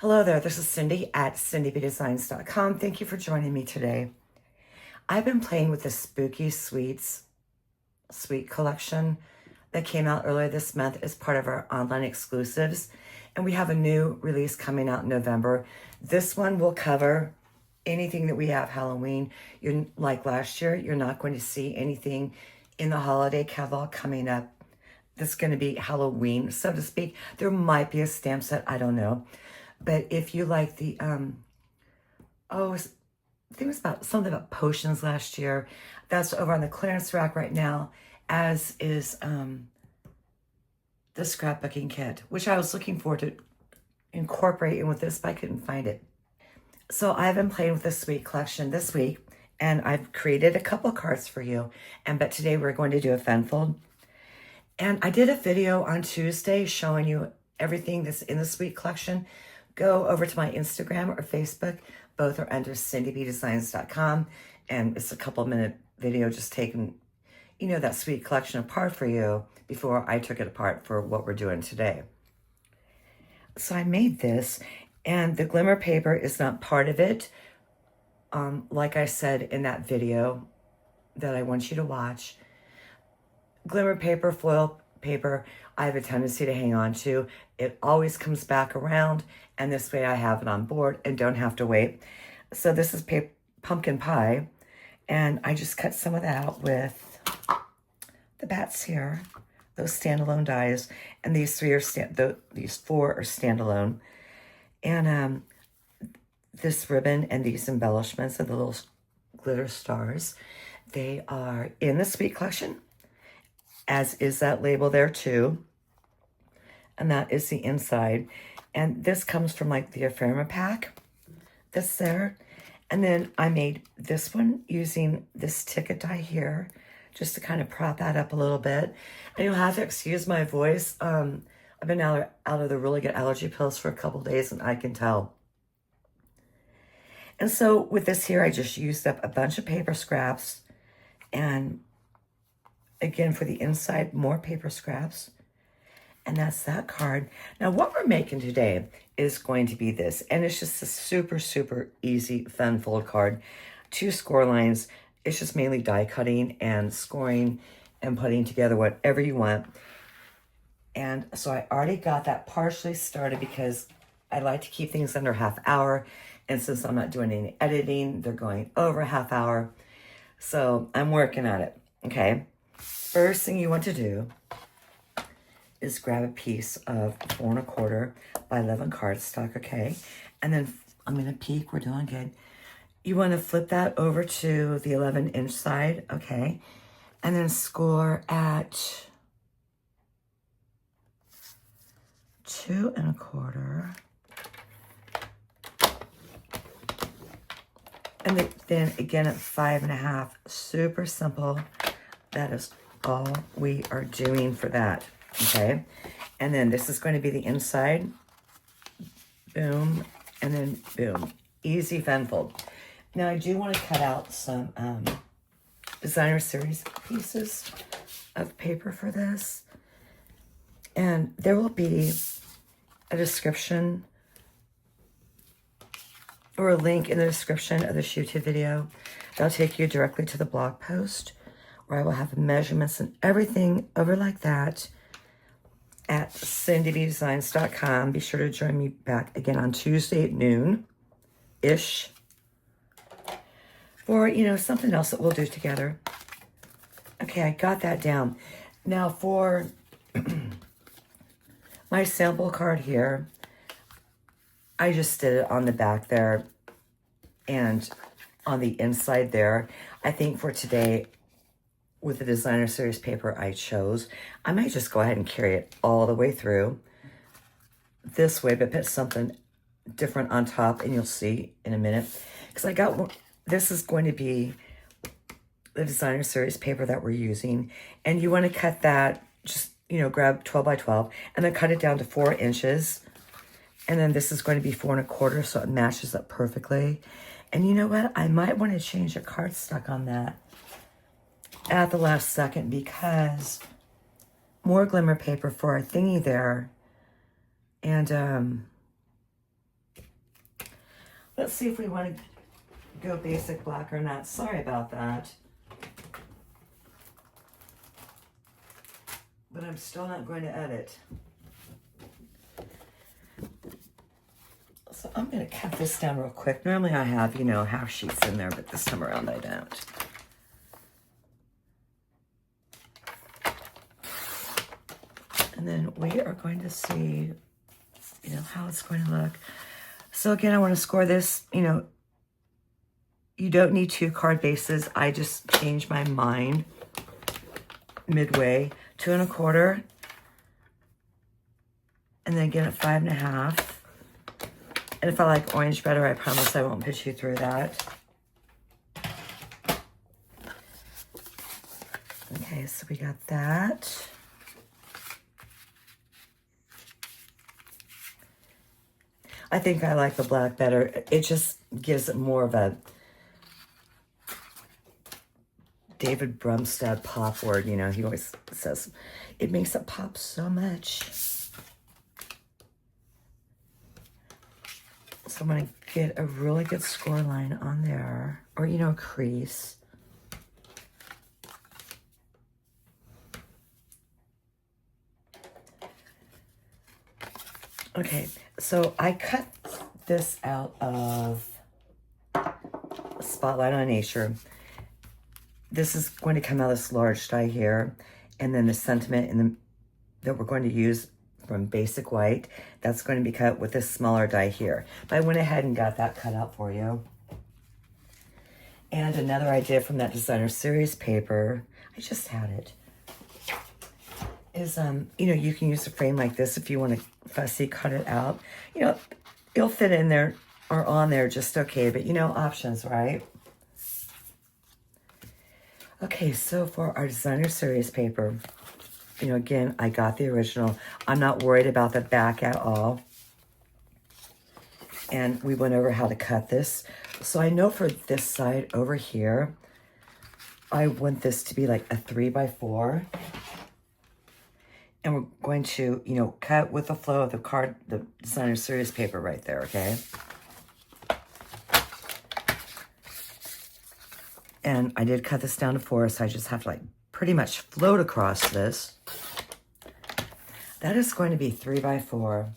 Hello there, this is Cindy at cindybdesigns.com. Thank you for joining me today. I've been playing with the Spooky Sweets sweet collection that came out earlier this month as part of our online exclusives. And we have a new release coming out in November. This one will cover anything that we have Halloween. You're like last year, you're not going to see anything in the holiday catalog coming up that's going to be Halloween, so to speak. There might be a stamp set, I don't know. But if you like the, I think it was about something about potions last year. That's over on the clearance rack right now, as is the scrapbooking kit, which I was looking forward to incorporate in with this, but I couldn't find it. So I've been playing with the sweet collection this week, and I've created a couple cards for you. But today we're going to do a fanfold. And I did a video on Tuesday showing you everything that's in the sweet collection. Go over to my Instagram or Facebook. Both are under cindybdesigns.com. And it's a couple-minute video just taking, that sweet collection apart for you before I took it apart for what we're doing today. So I made this, and the glimmer paper is not part of it. Like I said in that video that I want you to watch, glimmer paper, foil paper, I have a tendency to hang on to. It always comes back around, and this way I have it on board and don't have to wait. So this is pumpkin pie, and I just cut some of that out with the bats here, those standalone dies, and these these four are standalone. And this ribbon and these embellishments of the little glitter stars, they are in the sweet collection, as is that label there too. And that is the inside. And this comes from like the ephemera pack that's there. And then I made this one using this ticket die here, just to kind of prop that up a little bit. And you'll have to excuse my voice. I've been out of the really good allergy pills for a couple days, and I can tell. And so with this here, I just used up a bunch of paper scraps. And again, for the inside, more paper scraps. And that's that card. Now, what we're making today is going to be this. And it's just a super, super easy, fun fold card. 2 score lines. It's just mainly die cutting and scoring and putting together whatever you want. And so I already got that partially started because I like to keep things under half hour. And since I'm not doing any editing, they're going over a half hour. So I'm working on it, okay? First thing you want to do is grab a piece of 4 1/4 by 11 cardstock, okay? And then I'm gonna peek, we're doing good. You wanna flip that over to the 11-inch side, okay? And then score at 2 1/4. And then again at 5 1/2, super simple. That is all we are doing for that, okay? And then this is going to be the inside. Boom, and then boom. Easy fanfold. Now I do want to cut out some designer series pieces of paper for this. And there will be a description or a link in the description of the YouTube video that'll take you directly to the blog post, where I will have measurements and everything over like that at cindybdesigns.com. Be sure to join me back again on Tuesday at noon-ish for, something else that we'll do together. Okay, I got that down. Now for my sample card here, I just did it on the back there and on the inside there. I think for today, with the designer series paper I chose, I might just go ahead and carry it all the way through this way, but put something different on top, and you'll see in a minute. Because I got one, this is going to be the designer series paper that we're using, and you want to cut that, just, grab 12 by 12, and then cut it down to 4 inches. And then this is going to be 4 1/4, so it matches up perfectly. And you know what? I might want to change the cardstock on that at the last second, because more glimmer paper for our thingy there. And Let's see if we want to go basic black or not. Sorry about that. But I'm still not going to edit. So I'm going to cut this down real quick. Normally I have, you know, half sheets in there, but this time around I don't. And then we are going to see, you know, how it's going to look. So again, I want to score this, you know, you don't need 2 card bases. I just changed my mind midway, 2 1/4, and then again at 5 1/2. And if I like orange better, I promise I won't put you through that. Okay, so we got that. I think I like the black better. It just gives it more of a David Brumstead pop word. You know, he always says, it makes it pop so much. So I'm going to get a really good score line on there, or, you know, a crease. Okay, so I cut this out of Spotlight on Nature. This is going to come out of this large die here, and then the sentiment that we're going to use from Basic White, that's going to be cut with this smaller die here. But I went ahead and got that cut out for you. And another idea from that designer series paper, I just had it, is, you know, you can use a frame like this if you want to fussy cut it out. You know, it'll fit in there or on there just okay, but you know, options, right? Okay, so for our designer series paper, you know, again, I got the original. I'm not worried about the back at all. And we went over how to cut this. So I know for this side over here, I want this to be like a 3x4. And we're going to, you know, cut with the flow of the designer series paper right there, okay? And I did cut this down to 4, so I just have to like pretty much float across this. That is going to be 3x4.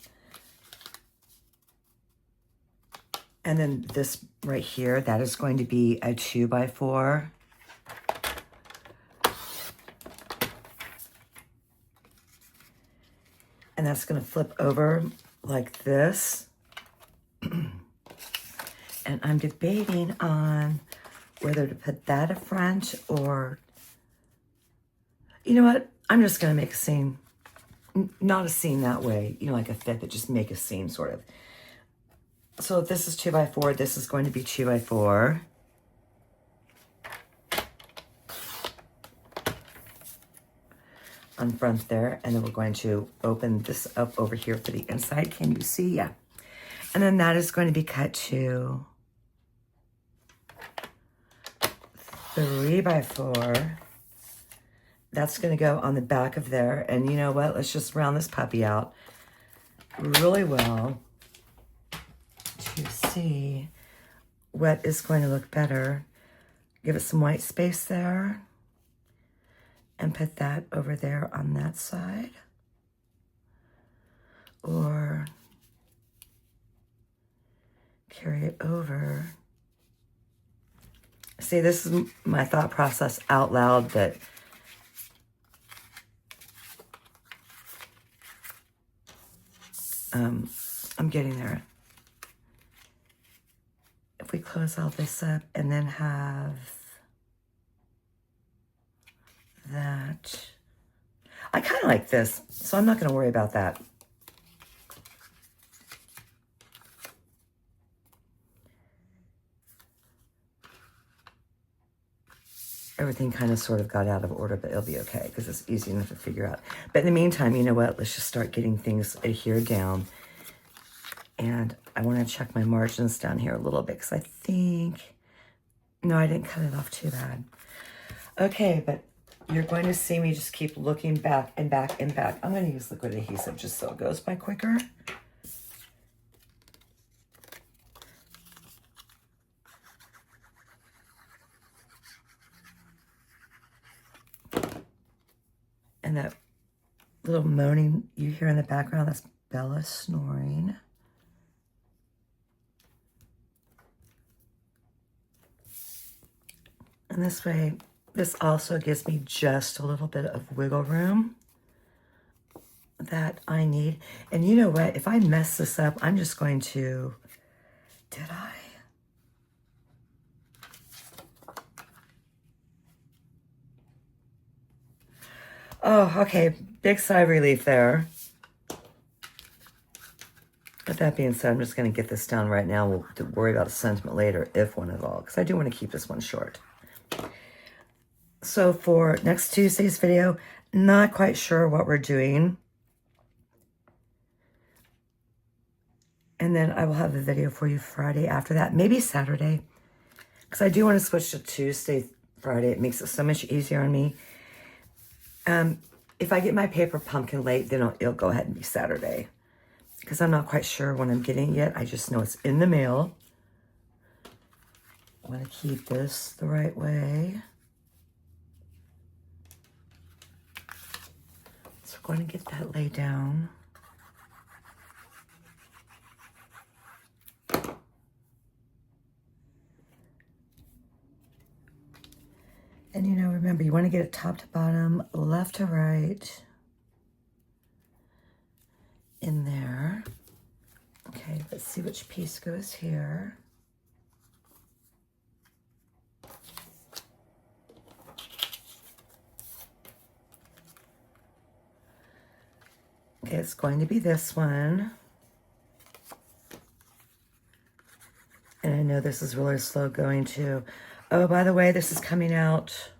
And then this right here, that is going to be a 2x4. And that's going to flip over like this. And I'm debating on whether to put that up front or, you know what? I'm just going to make a seam. Not a seam that way, you know, like a fit, but just make a seam sort of. So if this is 2x4, this is going to be 2x4. On front there, and then we're going to open this up over here for the inside. Can you see? Yeah. And then that is going to be cut to 3x4. That's going to go on the back of there. And you know what? Let's just round this puppy out really well to see what is going to look better. Give it some white space there. And put that over there on that side. Or carry it over. See, this is my thought process out loud, that I'm getting there. If we close all this up and then have that. I kind of like this, so I'm not going to worry about that. Everything kind of sort of got out of order, but it'll be okay because it's easy enough to figure out. But in the meantime, you know what? Let's just start getting things adhered down. And I want to check my margins down here a little bit because I think, no, I didn't cut it off too bad. Okay, but you're going to see me just keep looking back and back and back. I'm going to use liquid adhesive just so it goes by quicker. little moaning you hear in the background, that's Bella snoring. And this way, this also gives me just a little bit of wiggle room that I need. And you know what? If I mess this up, I'm just going to... Did I? Oh, okay. Big sigh of relief there. With that being said, I'm just going to get this down right now. We'll worry about a sentiment later, if one at all, because I do want to keep this one short. So for next Tuesday's video, not quite sure what we're doing. And then I will have a video for you Friday after that, maybe Saturday, because I do want to switch to Tuesday, Friday. It makes it so much easier on me. If I get my paper pumpkin late, then it'll go ahead and be Saturday, because I'm not quite sure when I'm getting it yet. I just know it's in the mail. I want to keep this the right way. So we're going to get that laid down. And you know, remember, you want to get it top to bottom, left to right, in there. Okay, let's see which piece goes here. Okay, it's going to be this one. And I know this is really slow going too. Oh, by the way, this is coming out.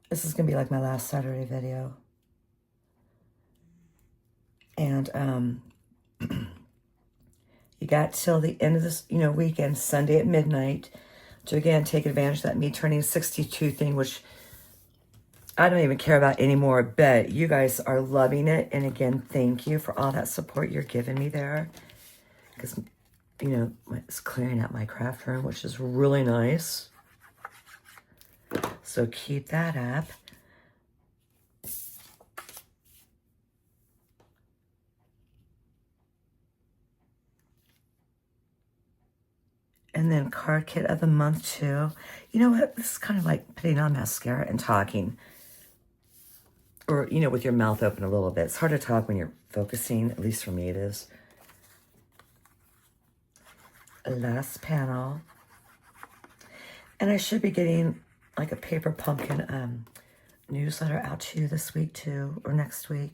This is going to be like my last Saturday video. And you got till the end of this, weekend, Sunday at midnight, to again take advantage of that me turning 62 thing, which I don't even care about anymore, but you guys are loving it. And again, thank you for all that support you're giving me there. Because, it's clearing out my craft room, which is really nice. So keep that up. And then card kit of the month too. You know what? This is kind of like putting on mascara and talking. Or, with your mouth open a little bit. It's hard to talk when you're focusing, at least for me it is. Last panel. And I should be getting like a paper pumpkin newsletter out to you this week too, or next week.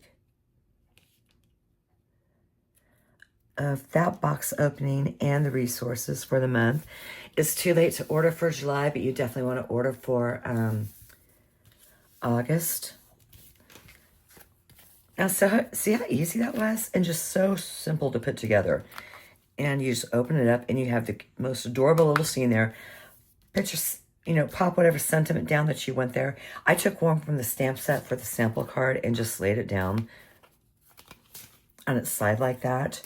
Of that box opening and the resources for the month. It's too late to order for July, but you definitely want to order for August. Now, see how easy that was? And just so simple to put together. And you just open it up and you have the most adorable little scene there. Pictures, pop whatever sentiment down that you want there. I took one from the stamp set for the sample card and just laid it down on its side like that.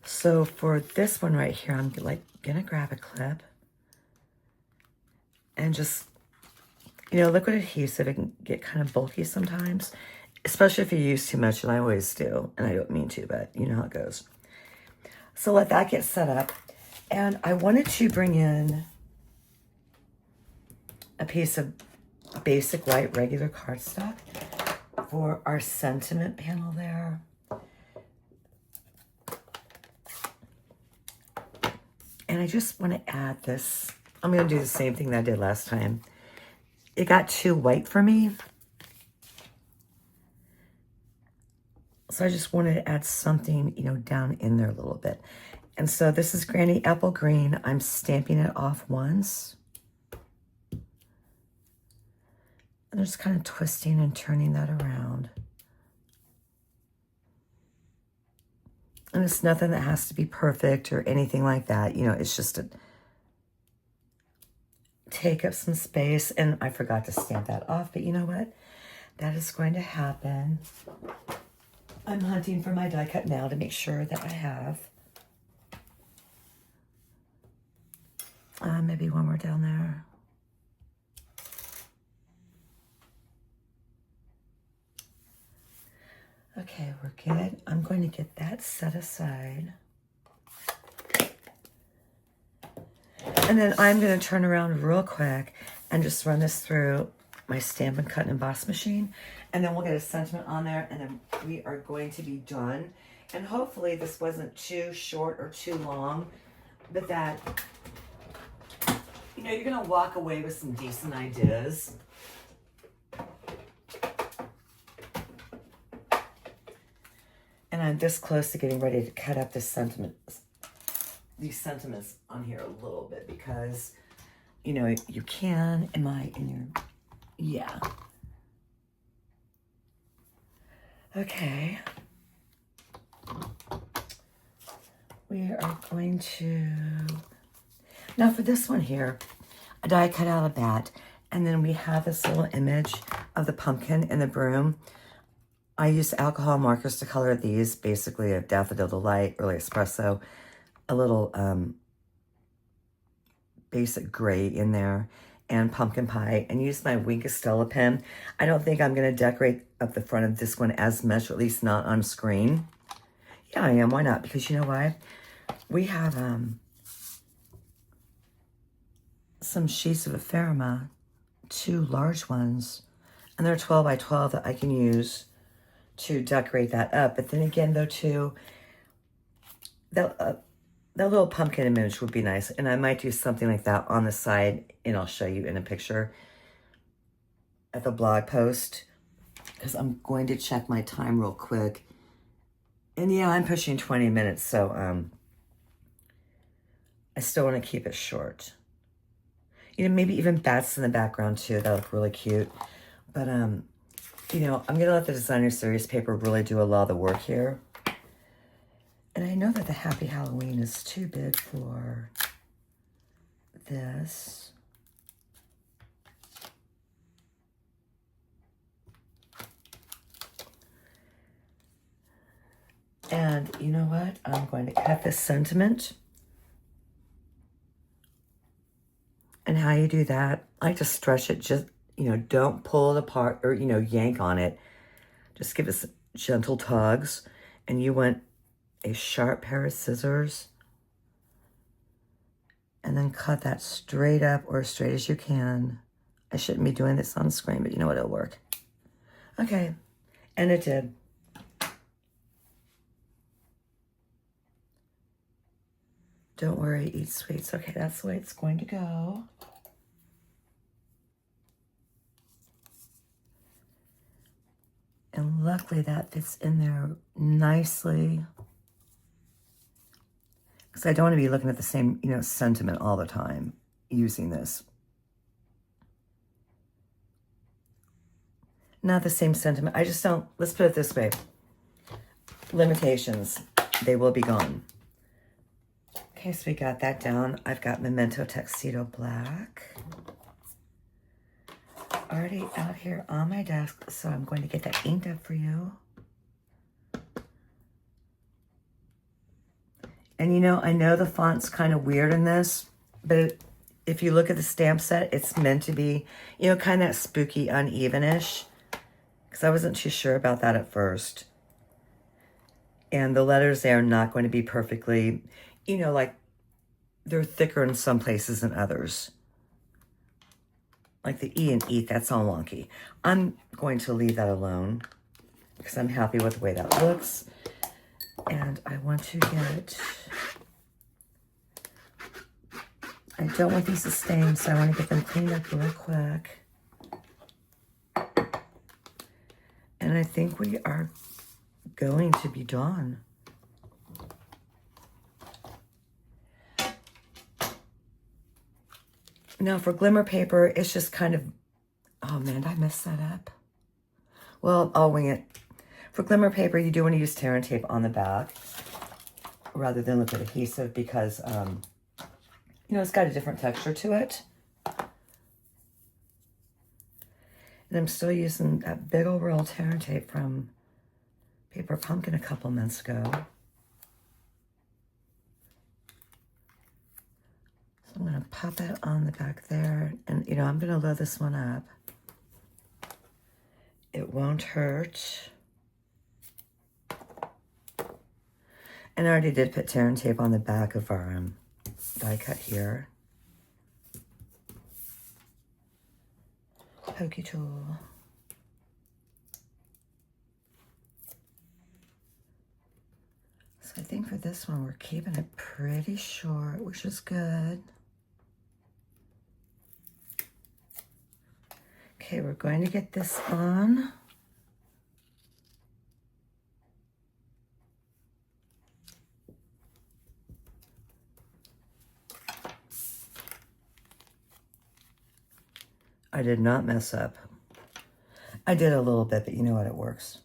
So for this one right here, I'm gonna grab a clip and just, liquid adhesive, it can get kind of bulky sometimes, especially if you use too much, and I always do, and I don't mean to, but you know how it goes. So let that get set up. And I wanted to bring in a piece of basic white regular cardstock for our sentiment panel there. And I just want to add this. I'm going to do the same thing that I did last time. It got too white for me. So I just wanted to add something, down in there a little bit. And so this is Granny Apple Green. I'm stamping it off once. And just kind of twisting and turning that around. And it's nothing that has to be perfect or anything like that. It's just to take up some space. And I forgot to stamp that off, but you know what? That is going to happen. I'm hunting for my die cut now to make sure that I have. Maybe one more down there. Okay, we're good. I'm going to get that set aside. And then I'm going to turn around real quick and just run this through my Stampin' Cut and Emboss machine. And then we'll get a sentiment on there, and then we are going to be done. And hopefully this wasn't too short or too long, but that, you know, you're going to walk away with some decent ideas. And I'm this close to getting ready to cut up this sentiment, these sentiments on here a little bit, because, you know, you can, yeah. Okay. We are going to, now for this one here, I die cut out of that, and then we have this little image of the pumpkin and the broom. I use alcohol markers to color these, basically a Daffodil Delight, Early Espresso, a little basic gray in there, and pumpkin pie, and use my Wink Estella pen. I don't think I'm going to decorate up the front of this one as much, or at least not on screen. Yeah, I am. Why not? Because you know why? We have some sheets of ephemera, 2 large ones, and they're 12 by 12 that I can use to decorate that up. But then again, though, too, that little pumpkin image would be nice, and I might do something like that on the side, and I'll show you in a picture at the blog post, because I'm going to check my time real quick. And yeah, I'm pushing 20 minutes, so I still want to keep it short. You know, maybe even bats in the background too. That look really cute. But you know, I'm gonna let the designer series paper really do a lot of the work here. And I know that the Happy Halloween is too big for this. And you know what? I'm going to cut this sentiment. And how you do that, I like to stretch it, just, you know, don't pull it apart or, you know, yank on it. Just give it some gentle tugs. And you want a sharp pair of scissors. And then cut that straight up, or as straight as you can. I shouldn't be doing this on screen, but you know what, it'll work. Okay, and it did. Don't worry, eat sweets. Okay, that's the way it's going to go. And luckily that fits in there nicely, because I don't want to be looking at the same, you know, sentiment all the time using this. Not the same sentiment. I just don't, let's put it this way. Limitations, they will be gone. Okay, so we got that down. I've got Memento Tuxedo Black already out here on my desk, so I'm going to get that inked up for you. And you know, I know the font's kind of weird in this, but if you look at the stamp set, it's meant to be, you know, kind of that spooky, uneven-ish, because I wasn't too sure about that at first. And the letters there are not going to be perfectly, you know, like, they're thicker in some places than others. Like the E and E, that's all wonky. I'm going to leave that alone because I'm happy with the way that looks. And I want to get, I don't want these to stain, so I want to get them cleaned up real quick. And I think we are going to be done. Now for glimmer paper, it's just kind of, oh man, did I mess that up? Well, I'll wing it. For glimmer paper, you do want to use tear and tape on the back rather than liquid adhesive, because, you know, it's got a different texture to it. And I'm still using that big old roll of tear and tape from Paper Pumpkin a couple months ago. So I'm going to pop that on the back there. And, you know, I'm going to load this one up. It won't hurt. And I already did put tear and tape on the back of our die cut here. Pokey tool. So I think for this one, we're keeping it pretty short, which is good. Okay, we're going to get this on. I did not mess up. I did a little bit, but you know what, it works.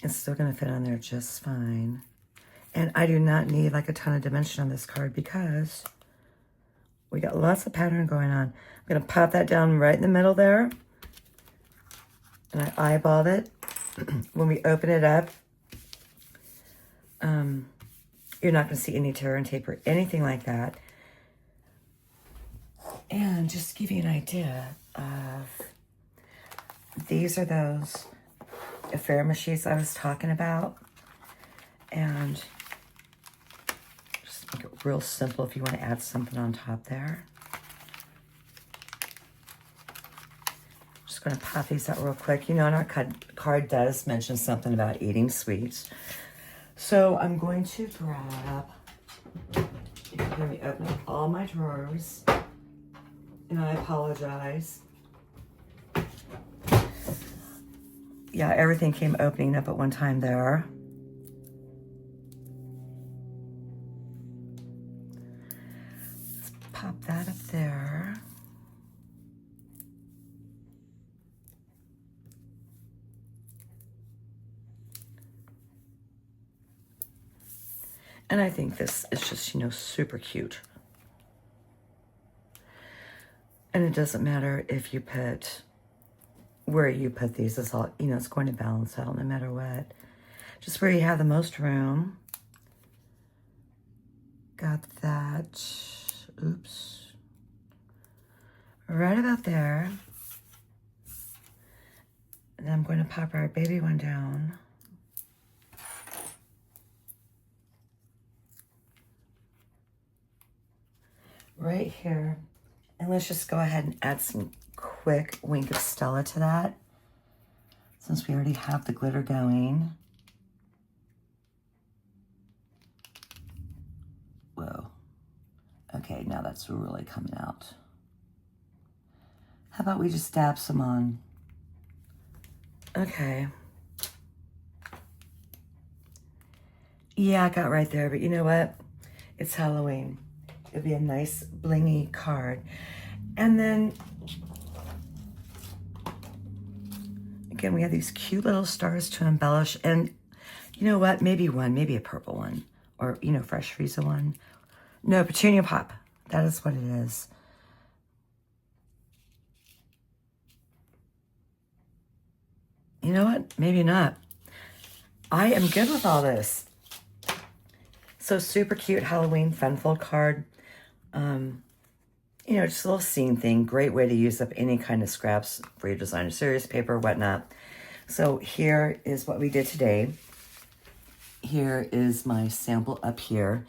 It's still gonna fit on there just fine. And I do not need like a ton of dimension on this card because we got lots of pattern going on. I'm gonna pop that down right in the middle there. And I eyeballed it. When we open it up, you're not gonna see any tear and tape or anything like that. And just to give you an idea of, these are those ephemera sheets I was talking about. And just make it real simple if you want to add something on top there. Just going to pop these out real quick. You know, and our card does mention something about eating sweets. So I'm going to grab, you can hear me open up all my drawers. And I apologize. Yeah, everything came opening up at one time there. Let's pop that up there. And I think this is just, you know, super cute. And it doesn't matter if you put, where you put these, it's all, you know, it's going to balance out no matter what. Just where you have the most room. Got that, oops. Right about there. And then I'm going to pop our baby one down. Right here. And let's just go ahead and add some quick wink of Stella to that, since we already have the glitter going. Whoa. Okay, now that's really coming out. How about we just dab some on? Okay. Yeah, I got right there, but you know what? It's Halloween. It'd be a nice blingy card. And then, again, we have these cute little stars to embellish. And you know what? Maybe a purple one. Or, you know, fresh Frieza one. No, Petunia Pop. That is what it is. You know what? Maybe not. I am good with all this. So super cute Halloween fun fold card. You know, just a little scene thing. Great way to use up any kind of scraps for your designer series, paper, whatnot. So here is what we did today. Here is my sample up here.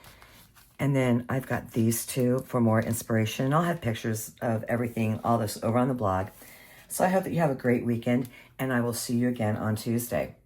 And then I've got these two for more inspiration. I'll have pictures of everything, all this over on the blog. So I hope that you have a great weekend, and I will see you again on Tuesday.